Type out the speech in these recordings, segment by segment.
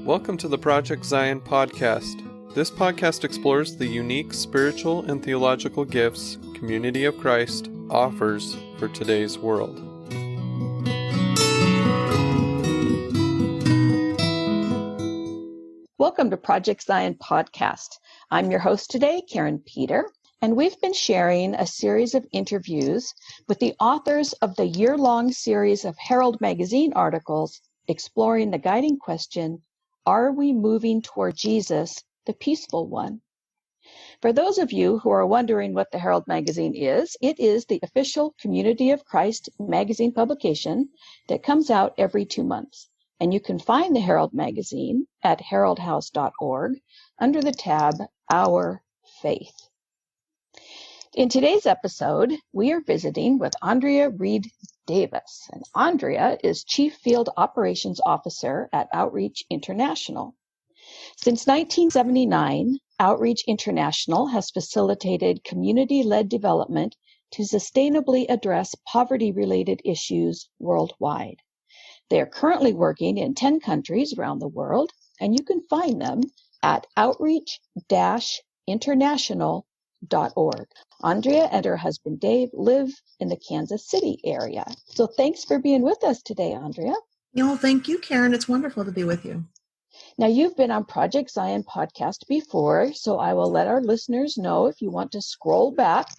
Welcome to the Project Zion podcast. This podcast explores the unique spiritual and theological gifts Community of Christ offers for today's world. Welcome to Project Zion podcast. I'm your host today, Karin, and we've been sharing a series of interviews with the authors of the year-long series of Herald magazine articles exploring the guiding question, are we moving toward Jesus, the peaceful one? For those of you who are wondering what the Herald magazine is, it is the official Community of Christ magazine publication that comes out every 2 months. And you can find the Herald magazine at heraldhouse.org under the tab Our Faith. In today's episode, we are visiting with Andrea Reed-Davis. And Andrea is Chief Field Operations Officer at Outreach International. Since 1979, Outreach International has facilitated community-led development to sustainably address poverty-related issues worldwide. They are currently working in 10 countries around the world, and you can find them at outreach-international.org. Andrea and her husband Dave live in the Kansas City area. So thanks for being with us today, Andrea. No, thank you, Karin. It's wonderful to be with you. Now, you've been on Project Zion podcast before, so I will let our listeners know if you want to scroll back,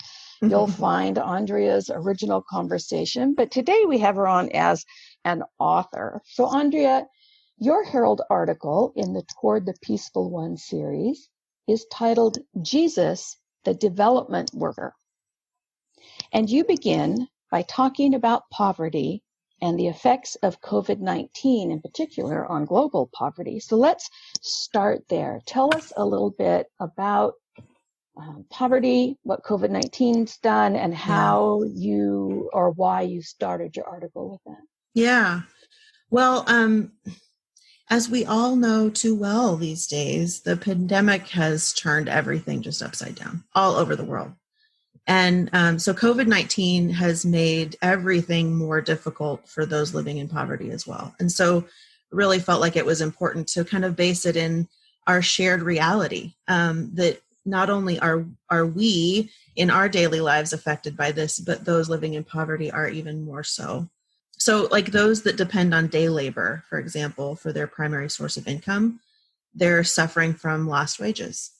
you'll find Andrea's original conversation. But today we have her on as an author. So, Andrea, your Herald article in the Toward the Peaceful One series is titled Jesus, the Development Worker. And you begin by talking about poverty and the effects of COVID-19 in particular on global poverty. So let's start there. Tell us a little bit about poverty, what COVID-19's done, and how you or why you started your article with that. Yeah. Well, as we all know too well these days, the pandemic has turned everything just upside down all over the world. And so COVID-19 has made everything more difficult for those living in poverty as well. And so really felt like it was important to kind of base it in our shared reality, that not only are we in our daily lives affected by this, but those living in poverty are even more so. So like those that depend on day labor, for example, for their primary source of income, they're suffering from lost wages.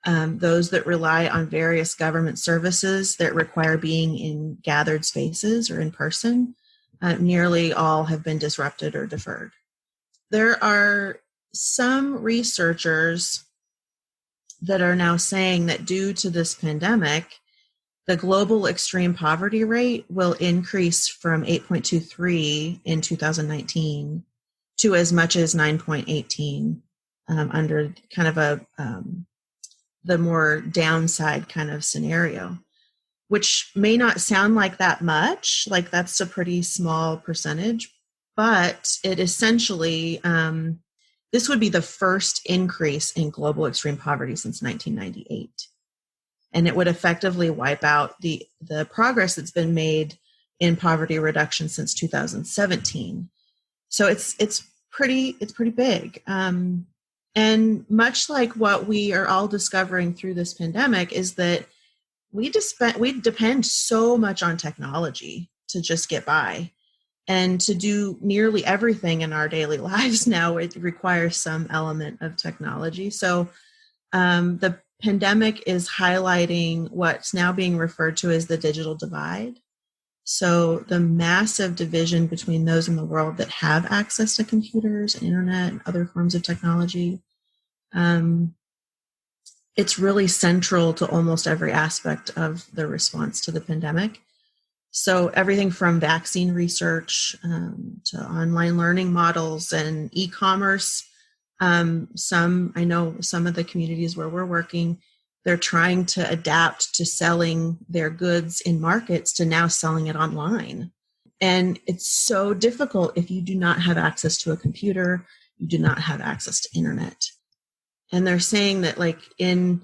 Those that rely on various government services that require being in gathered spaces or in person, nearly all have been disrupted or deferred. There are some researchers that are now saying that due to this pandemic, the global extreme poverty rate will increase from 8.23 in 2019 to as much as 9.18 under kind of the more downside kind of scenario, which may not sound like that much, like that's a pretty small percentage, but it essentially, this would be the first increase in global extreme poverty since 1998. And it would effectively wipe out the progress that's been made in poverty reduction since 2017. So it's pretty big. And much like what we are all discovering through this pandemic is that we depend so much on technology to just get by. And to do nearly everything in our daily lives now, it requires some element of technology. So the pandemic is highlighting what's now being referred to as the digital divide. So the massive division between those in the world that have access to computers, internet, and other forms of technology. It's really central to almost every aspect of the response to the pandemic. So everything from vaccine research to online learning models and e-commerce. I know some of the communities where we're working, they're trying to adapt to selling their goods in markets to now selling it online. And it's so difficult if you do not have access to a computer, you do not have access to internet. And they're saying that like in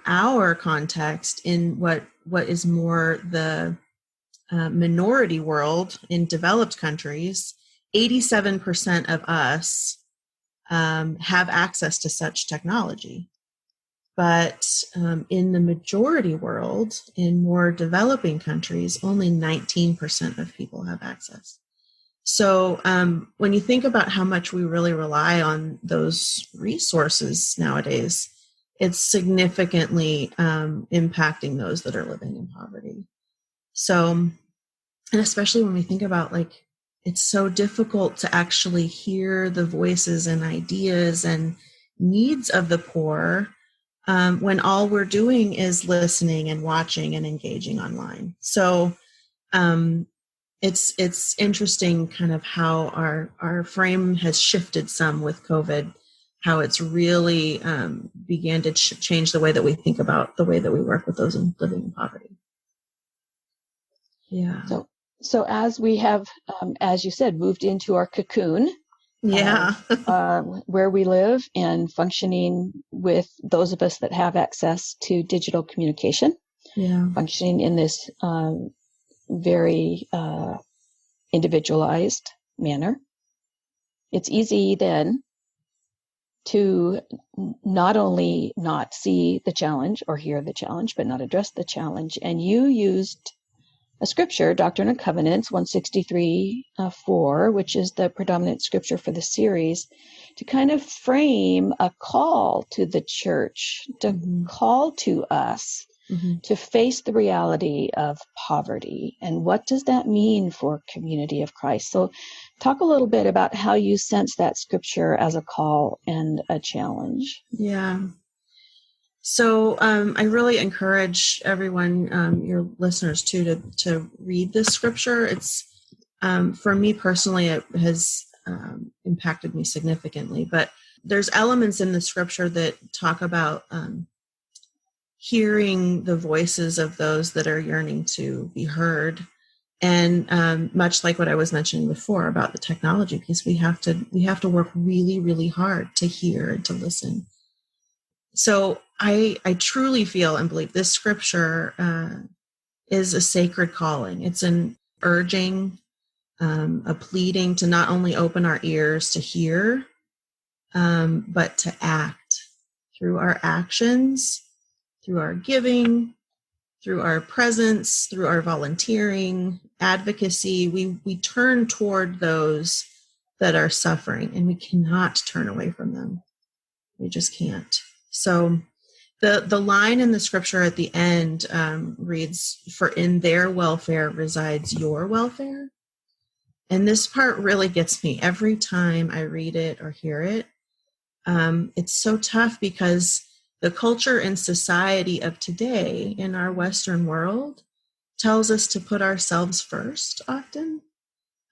our context, in what is more the minority world in developed countries, 87% of us have access to such technology. But in the majority world, in more developing countries, only 19% of people have access. So when you think about how much we really rely on those resources nowadays, it's significantly impacting those that are living in poverty. So, and especially when we think about, like, it's so difficult to actually hear the voices and ideas and needs of the poor when all we're doing is listening and watching and engaging online. So it's interesting kind of how our frame has shifted some with COVID, how it's really began to change the way that we think about the way that we work with those living in poverty. Yeah. So as we have, as you said, moved into our cocoon, where we live and functioning with those of us that have access to digital communication, functioning in this very individualized manner, it's easy then to not only not see the challenge or hear the challenge, but not address the challenge. And you used a scripture, Doctrine and Covenants 163:4, which is the predominant scripture for the series, to kind of frame a call to the church, to call to us to face the reality of poverty. And what does that mean for Community of Christ? So talk a little bit about how you sense that scripture as a call and a challenge. Yeah. So I really encourage everyone, your listeners too, to read this scripture. It's for me personally, it has impacted me significantly. But there's elements in the scripture that talk about hearing the voices of those that are yearning to be heard, and much like what I was mentioning before about the technology piece, we have to work really, really hard to hear and to listen. So I truly feel and believe this scripture is a sacred calling. It's an urging, a pleading to not only open our ears to hear, but to act through our actions, through our giving, through our presence, through our volunteering, advocacy. We turn toward those that are suffering, and we cannot turn away from them. We just can't. So the line in the scripture at the end reads, "For in their welfare resides your welfare." And this part really gets me every time I read it or hear it. It's so tough because the culture and society of today in our Western world tells us to put ourselves first often,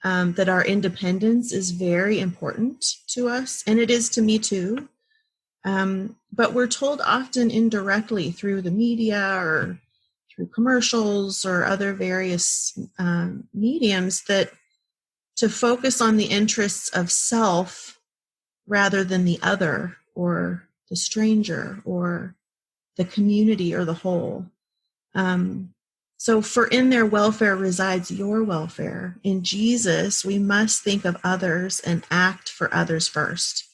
that our independence is very important to us, and it is to me too. But we're told often indirectly through the media or through commercials or other various mediums that to focus on the interests of self rather than the other or the stranger or the community or the whole. So for in their welfare resides your welfare. In Jesus, we must think of others and act for others first.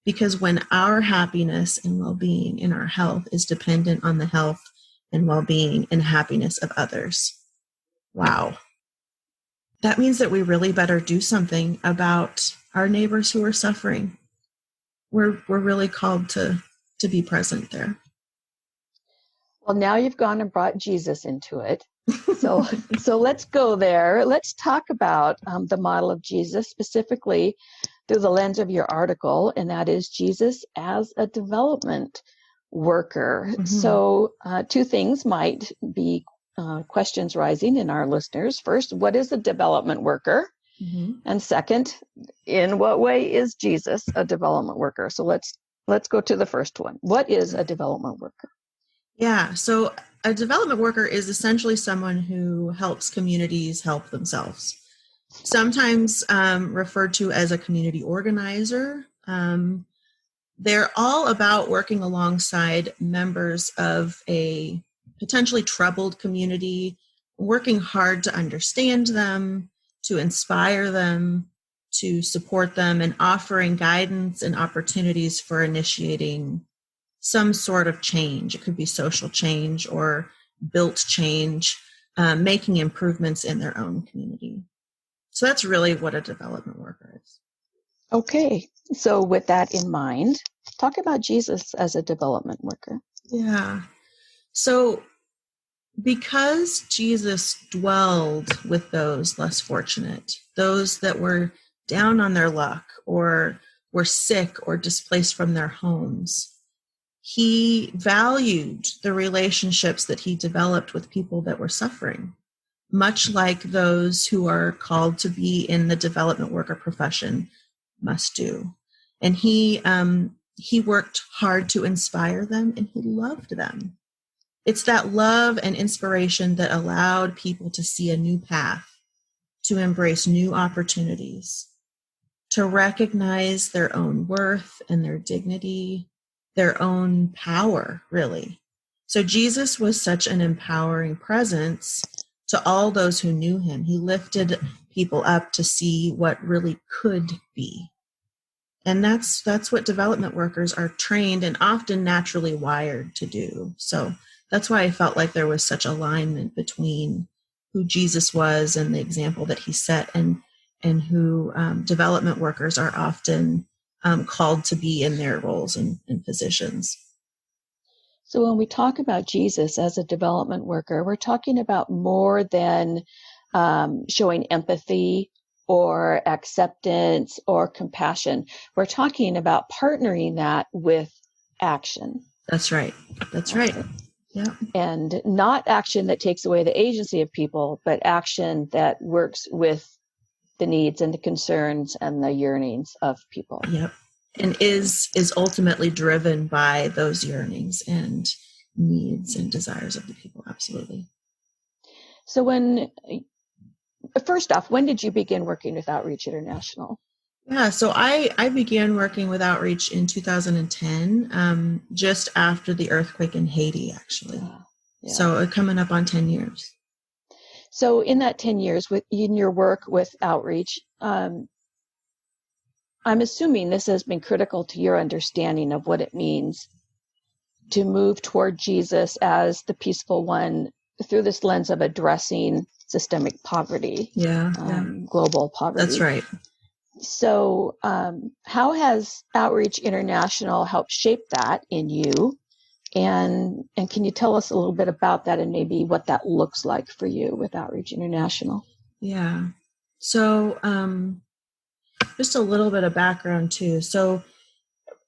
Because when our happiness and well-being and our health is dependent on the health and well-being and happiness of others. Wow. That means that we really better do something about our neighbors who are suffering. We're really called to be present there. Well, now you've gone and brought Jesus into it. So let's go there. Let's talk about the model of Jesus, specifically through the lens of your article, and that is Jesus as a development worker. Mm-hmm. So two things might be questions rising in our listeners. First, what is a development worker? Mm-hmm. And second, in what way is Jesus a development worker? So let's go to the first one. What is a development worker? Yeah, so a development worker is essentially someone who helps communities help themselves. Sometimes referred to as a community organizer. They're all about working alongside members of a potentially troubled community, working hard to understand them, to inspire them, to support them and offering guidance and opportunities for initiating some sort of change. It could be social change or built change, making improvements in their own community. So that's really what a development worker is. Okay, so with that in mind, talk about Jesus as a development worker. Yeah. So because Jesus dwelled with those less fortunate, those that were down on their luck or were sick or displaced from their homes, he valued the relationships that he developed with people that were suffering, much like those who are called to be in the development worker profession must do. And he worked hard to inspire them, and he loved them. It's that love and inspiration that allowed people to see a new path, to embrace new opportunities, to recognize their own worth and their dignity, their own power, really. So Jesus was such an empowering presence to all those who knew him. He lifted people up to see what really could be. And that's what development workers are trained and often naturally wired to do. So that's why I felt like there was such alignment between who Jesus was and the example that he set, and who development workers are often called to be in their roles and positions. So when we talk about Jesus as a development worker, we're talking about more than showing empathy or acceptance or compassion. We're talking about partnering that with action. That's right. That's right. Yeah. And not action that takes away the agency of people, but action that works with the needs and the concerns and the yearnings of people. Yep. And is ultimately driven by those yearnings and needs and desires of the people. Absolutely. So first off, when did you begin working with Outreach International? Yeah, so I began working with Outreach in 2010, just after the earthquake in Haiti, actually. Yeah. So coming up on 10 years. So in that 10 years, in your work with Outreach, I'm assuming this has been critical to your understanding of what it means to move toward Jesus as the peaceful one through this lens of addressing systemic poverty, global poverty. That's right. So how has Outreach International helped shape that in you? And can you tell us a little bit about that and maybe what that looks like for you with Outreach International? Yeah. So just a little bit of background too. So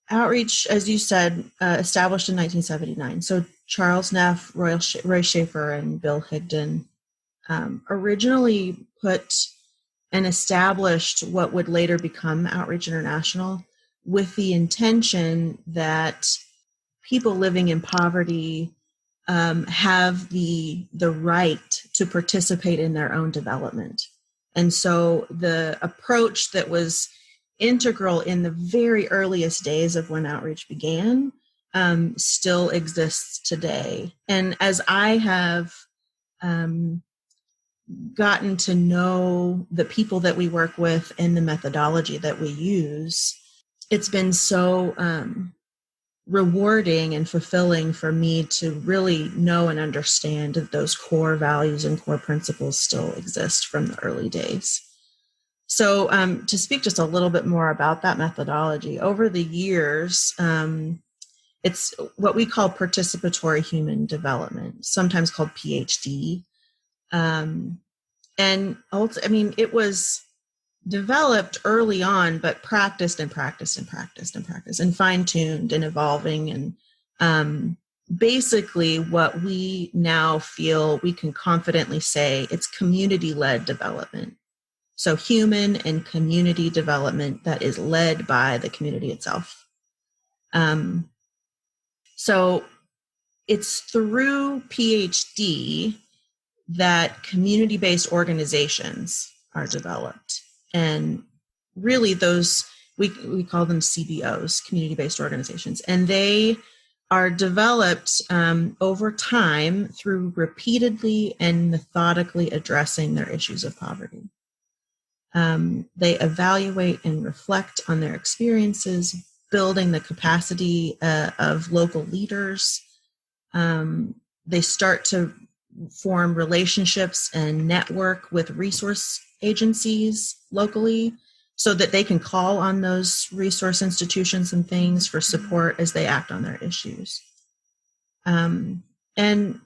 Outreach, as you said, established in 1979. So Charles Neff, Roy Schaefer, and Bill Higdon originally put and established what would later become Outreach International with the intention that people living in poverty have the right to participate in their own development. And so the approach that was integral in the very earliest days of when Outreach began still exists today. And as I have gotten to know the people that we work with and the methodology that we use, it's been so rewarding and fulfilling for me to really know and understand that those core values and core principles still exist from the early days. So to speak just a little bit more about that methodology, over the years, it's what we call participatory human development, sometimes called PhD. It was developed early on, but practiced and fine-tuned and evolving. And basically what we now feel we can confidently say, it's community-led development. So human and community development that is led by the community itself. So it's through PhD that community-based organizations are developed. And really those, we call them CBOs, community-based organizations. And they are developed over time through repeatedly and methodically addressing their issues of poverty. They evaluate and reflect on their experiences, building the capacity of local leaders. They start to form relationships and network with resource agencies locally so that they can call on those resource institutions and things for support as they act on their issues. And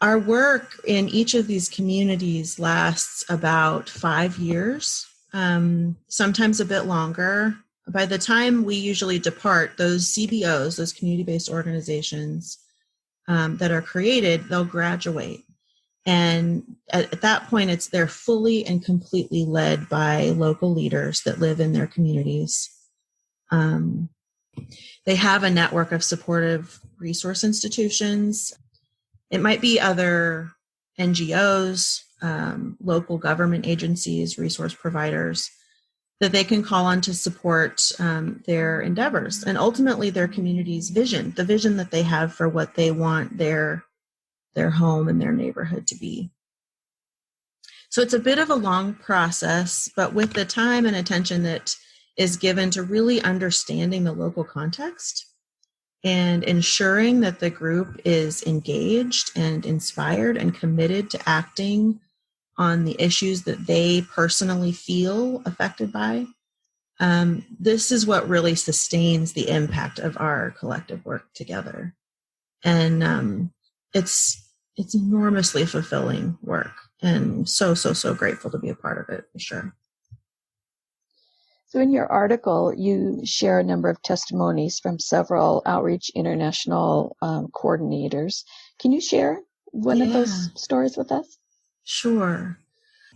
our work in each of these communities lasts about 5 years, sometimes a bit longer. By the time we usually depart, those CBOs, those community-based organizations that are created, they'll graduate. And at that point, they're fully and completely led by local leaders that live in their communities. They have a network of supportive resource institutions. It might be other NGOs, local government agencies, resource providers that they can call on to support their endeavors and ultimately their community's vision, the vision that they have for what they want their home and their neighborhood to be. So it's a bit of a long process, but with the time and attention that is given to really understanding the local context and ensuring that the group is engaged and inspired and committed to acting on the issues that they personally feel affected by, this is what really sustains the impact of our collective work together. And it's enormously fulfilling work, and so grateful to be a part of it, for sure. So in your article, you share a number of testimonies from several Outreach International coordinators. Can you share one of those stories with us? Sure.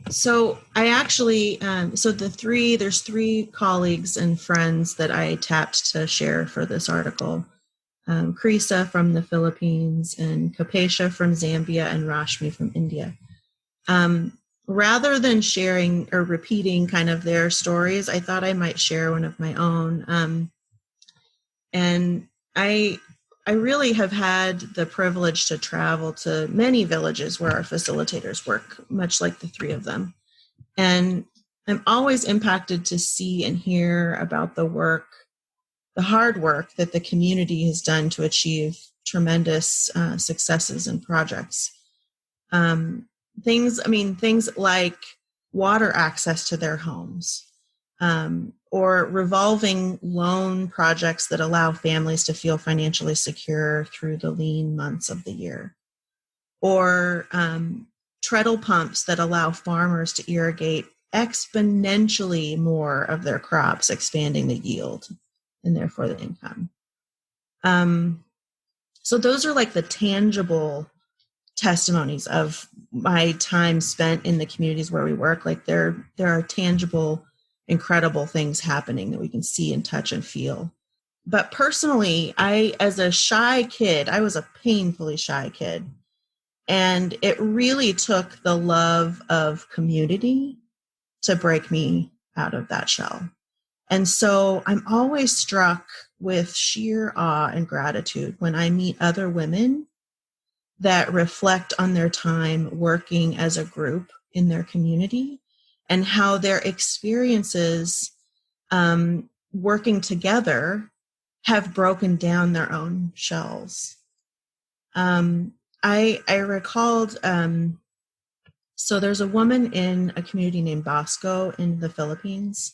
So I actually, there's three colleagues and friends that I tapped to share for this article. Krisa from the Philippines, and Kapatia from Zambia, and Rashmi from India. Rather than sharing or repeating kind of their stories, I thought I might share one of my own. And I really have had the privilege to travel to many villages where our facilitators work, much like the three of them. And I'm always impacted to see and hear about the hard work that the community has done to achieve tremendous successes and projects. Things like water access to their homes, or revolving loan projects that allow families to feel financially secure through the lean months of the year, or treadle pumps that allow farmers to irrigate exponentially more of their crops, expanding the yield and therefore the income. So those are like the tangible testimonies of my time spent in the communities where we work. Like there are tangible, incredible things happening that we can see and touch and feel. But personally, as a shy kid, I was a painfully shy kid. And it really took the love of community to break me out of that shell. And so I'm always struck with sheer awe and gratitude when I meet other women that reflect on their time working as a group in their community and how their experiences working together have broken down their own shells. I recalled, so there's a woman in a community named Bosco in the Philippines.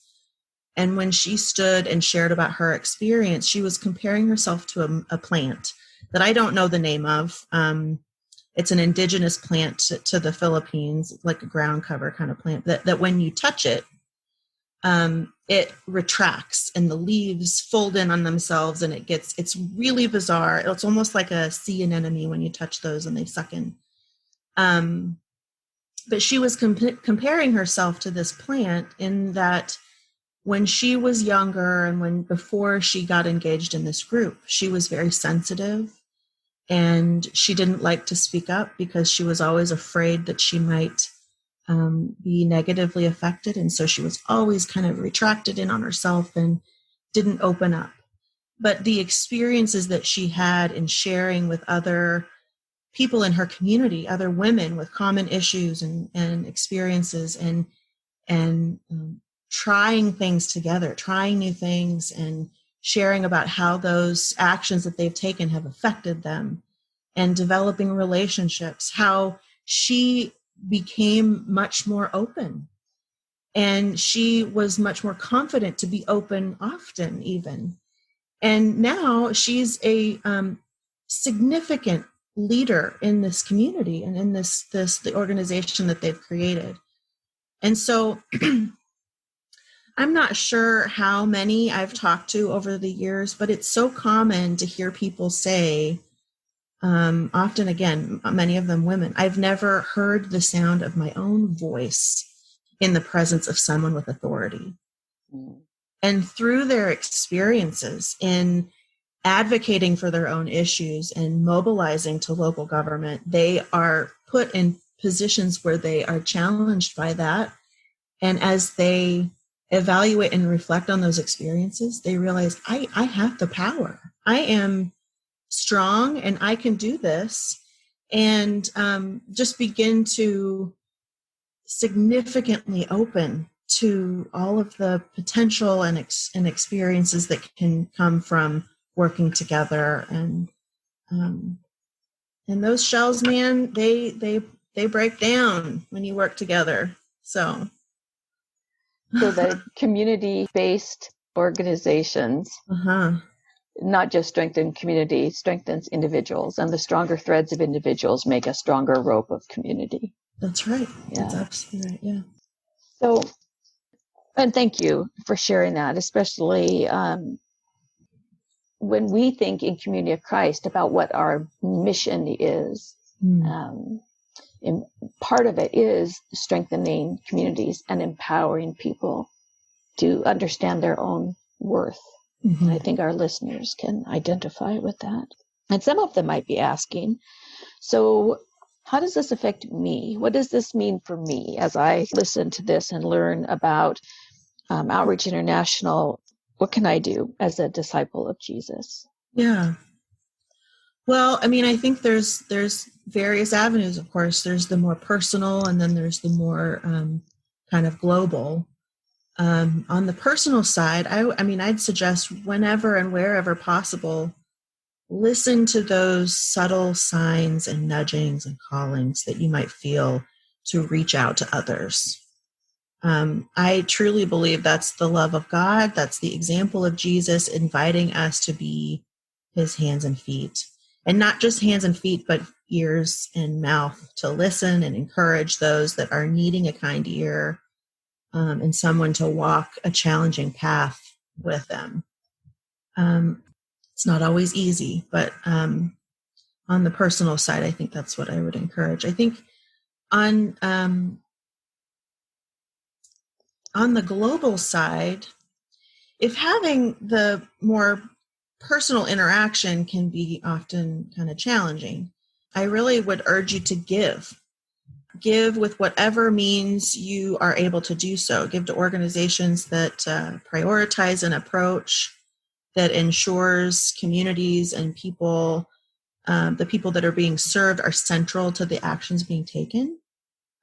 And when she stood and shared about her experience, she was comparing herself to a plant that I don't know the name of. It's an indigenous plant to the Philippines, like a ground cover kind of plant that when you touch it, it retracts and the leaves fold in on themselves, and it's really bizarre. It's almost like a sea anemone when you touch those and they suck in. But she was comparing herself to this plant in that when she was younger and before she got engaged in this group, she was very sensitive. And she didn't like to speak up because she was always afraid that she might be negatively affected. And so she was always kind of retracted in on herself and didn't open up. But the experiences that she had in sharing with other people in her community, other women with common issues and experiences, and and trying things together, trying new things and sharing about how those actions that they've taken have affected them, and developing relationships, how she became much more open. And she was much more confident to be open often, even. And now she's a significant leader in this community and in the organization that they've created. And so I'm not sure how many I've talked to over the years, but it's so common to hear people say, often, again, many of them women, I've never heard the sound of my own voice in the presence of someone with authority. Mm. And through their experiences in advocating for their own issues and mobilizing to local government, they are put in positions where they are challenged by that. And as they evaluate and reflect on those experiences, they realize, I have the power. I am strong and I can do this. And just begin to significantly open to all of the potential and experiences that can come from working together. And those shells, man, they break down when you work together. So the community-based organizations not just strengthen community, strengthens individuals, and the stronger threads of individuals make a stronger rope of community. That's right. Yeah. That's absolutely right. Yeah. So, and thank you for sharing that, especially when we think in Community of Christ about what our mission is. And part of it is strengthening communities and empowering people to understand their own worth. Mm-hmm. And I think our listeners can identify with that. And some of them might be asking, so how does this affect me? What does this mean for me as I listen to this and learn about Outreach International? What can I do as a disciple of Jesus? Yeah. Well, I mean, I think there's various avenues, of course. There's the more personal, and then there's the more kind of global. On the personal side, I mean, I'd suggest whenever and wherever possible, listen to those subtle signs and nudgings and callings that you might feel to reach out to others. I truly believe that's the love of God. That's the example of Jesus inviting us to be his hands and feet. And not just hands and feet, but ears and mouth to listen and encourage those that are needing a kind ear, and someone to walk a challenging path with them. It's not always easy, but on the personal side, I think that's what I would encourage. I think on the global side, if having the more personal interaction can be often kind of challenging, I really would urge you to give with whatever means you are able to do so. Give to organizations that prioritize an approach that ensures communities and people, the people that are being served, are central to the actions being taken,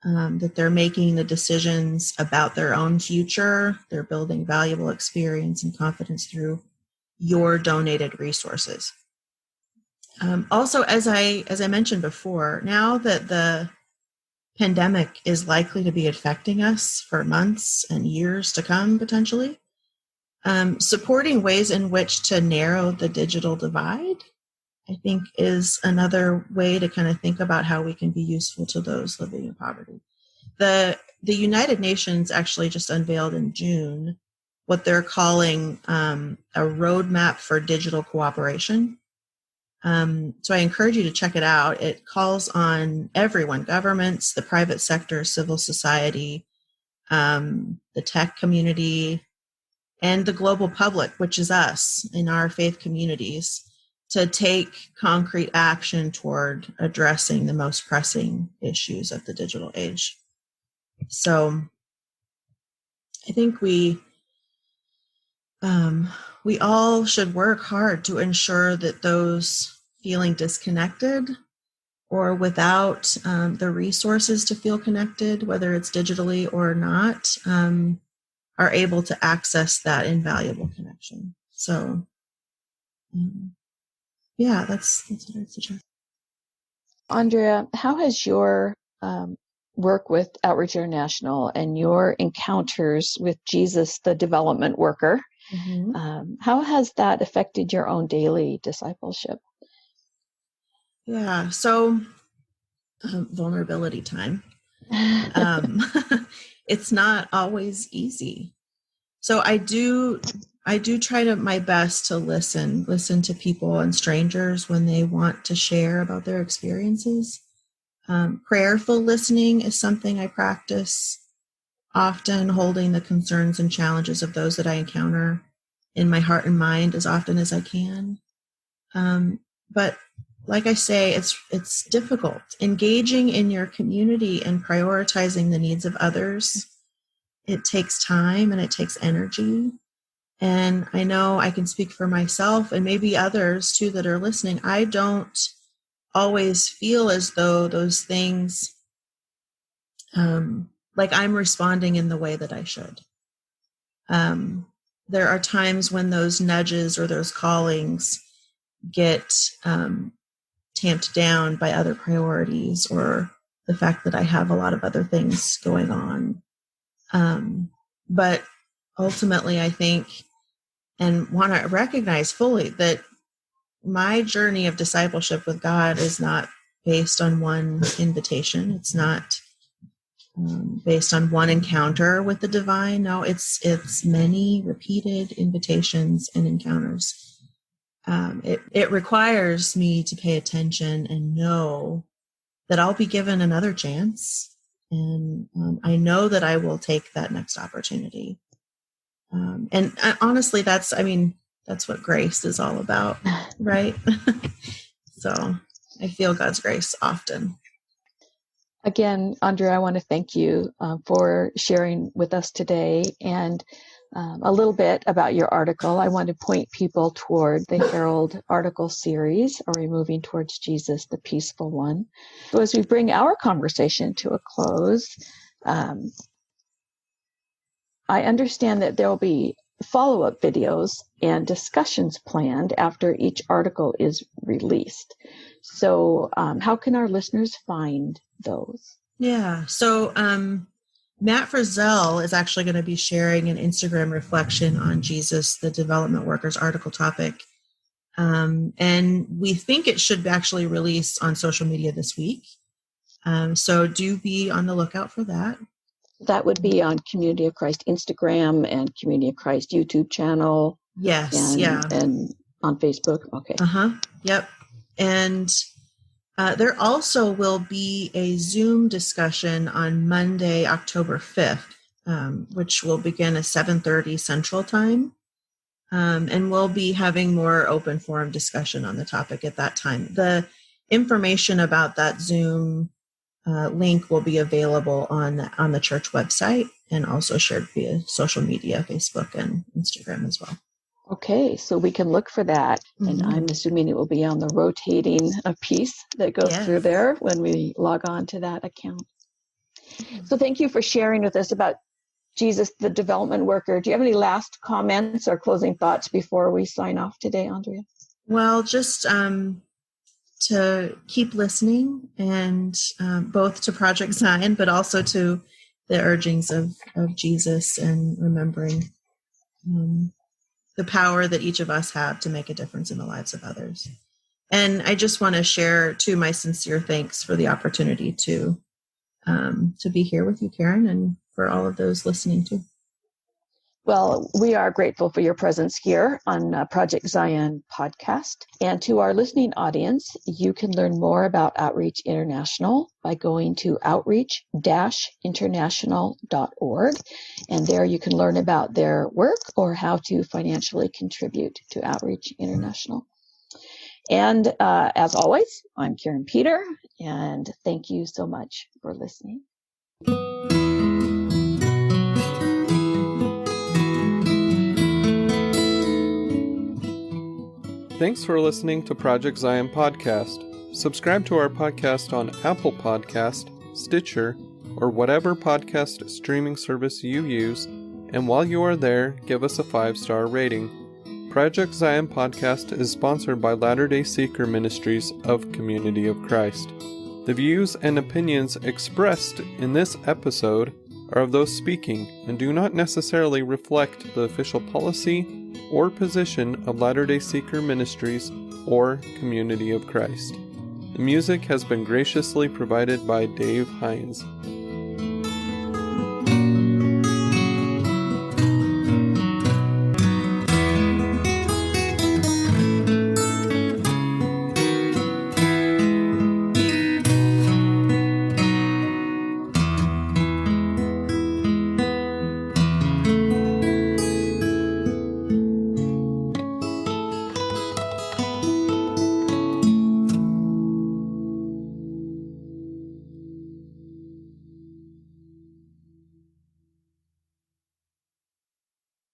that they're making the decisions about their own future. They're building valuable experience and confidence through your donated resources. Also, as I mentioned before, now that the pandemic is likely to be affecting us for months and years to come, potentially, supporting ways in which to narrow the digital divide, I think, is another way to kind of think about how we can be useful to those living in poverty. The United Nations actually just unveiled in June what they're calling a roadmap for digital cooperation. So I encourage you to check it out. It calls on everyone, governments, the private sector, civil society, the tech community, and the global public, which is us in our faith communities, to take concrete action toward addressing the most pressing issues of the digital age. So I think we all should work hard to ensure that those feeling disconnected or without the resources to feel connected, whether it's digitally or not, are able to access that invaluable connection. So, yeah, that's what I'd suggest. Andrea, how has your work with Outreach International and your encounters with Jesus, the development worker, how has that affected your own daily discipleship? Yeah, so vulnerability time. It's not always easy. So I do try my best to listen to people and strangers when they want to share about their experiences. Prayerful listening is something I practice often, holding the concerns and challenges of those that I encounter in my heart and mind as often as I can. But like I say, it's difficult. Engaging in your community and prioritizing the needs of others, it takes time and it takes energy. And I know I can speak for myself and maybe others too that are listening. I don't always feel as though those things, like I'm responding in the way that I should. There are times when those nudges or those callings get tamped down by other priorities or the fact that I have a lot of other things going on. But ultimately, I think and want to recognize fully that my journey of discipleship with God is not based on one invitation. It's not based on one encounter with the divine. No, it's many repeated invitations and encounters. It requires me to pay attention and know that I'll be given another chance. And I know that I will take that next opportunity. And honestly, that's what grace is all about, right? So I feel God's grace often. Again, Andrea, I want to thank you for sharing with us today and a little bit about your article. I want to point people toward the Herald article series, Are We Moving Towards Jesus, the Peaceful One? So as we bring our conversation to a close, I understand that there will be follow-up videos and discussions planned after each article is released. So how can our listeners find those? Yeah. So Matt Frizzell is actually going to be sharing an Instagram reflection on Jesus, the development workers article topic. And we think it should actually release on social media this week. So do be on the lookout for that. That would be on Community of Christ Instagram and Community of Christ YouTube channel. Yes. And on Facebook. Okay. Yep. And there also will be a Zoom discussion on Monday, October 5th, which will begin at 7:30 Central Time. And we'll be having more open forum discussion on the topic at that time. The information about that Zoom link will be available on the church website and also shared via social media, Facebook and Instagram as well. Okay, so we can look for that. And I'm assuming it will be on the rotating piece that goes through there when we log on to that account. So thank you for sharing with us about Jesus, the development worker. Do you have any last comments or closing thoughts before we sign off today, Andrea? Well, just to keep listening and both to Project Zion, but also to the urgings of Jesus and remembering the power that each of us have to make a difference in the lives of others. And I just want to share too my sincere thanks for the opportunity to be here with you, Karin, and for all of those listening too. Well, we are grateful for your presence here on Project Zion podcast. And to our listening audience, you can learn more about Outreach International by going to outreach-international.org. And there you can learn about their work or how to financially contribute to Outreach International. And as always, I'm Karin Peter, and thank you so much for listening. Thanks for listening to Project Zion Podcast. Subscribe to our podcast on Apple Podcast, Stitcher, or whatever podcast streaming service you use, and while you are there, give us a 5-star rating. Project Zion Podcast is sponsored by Latter-day Seeker Ministries of Community of Christ. The views and opinions expressed in this episode are of those speaking and do not necessarily reflect the official policy or position of Latter-day Seeker Ministries or Community of Christ. The music has been graciously provided by Dave Hines.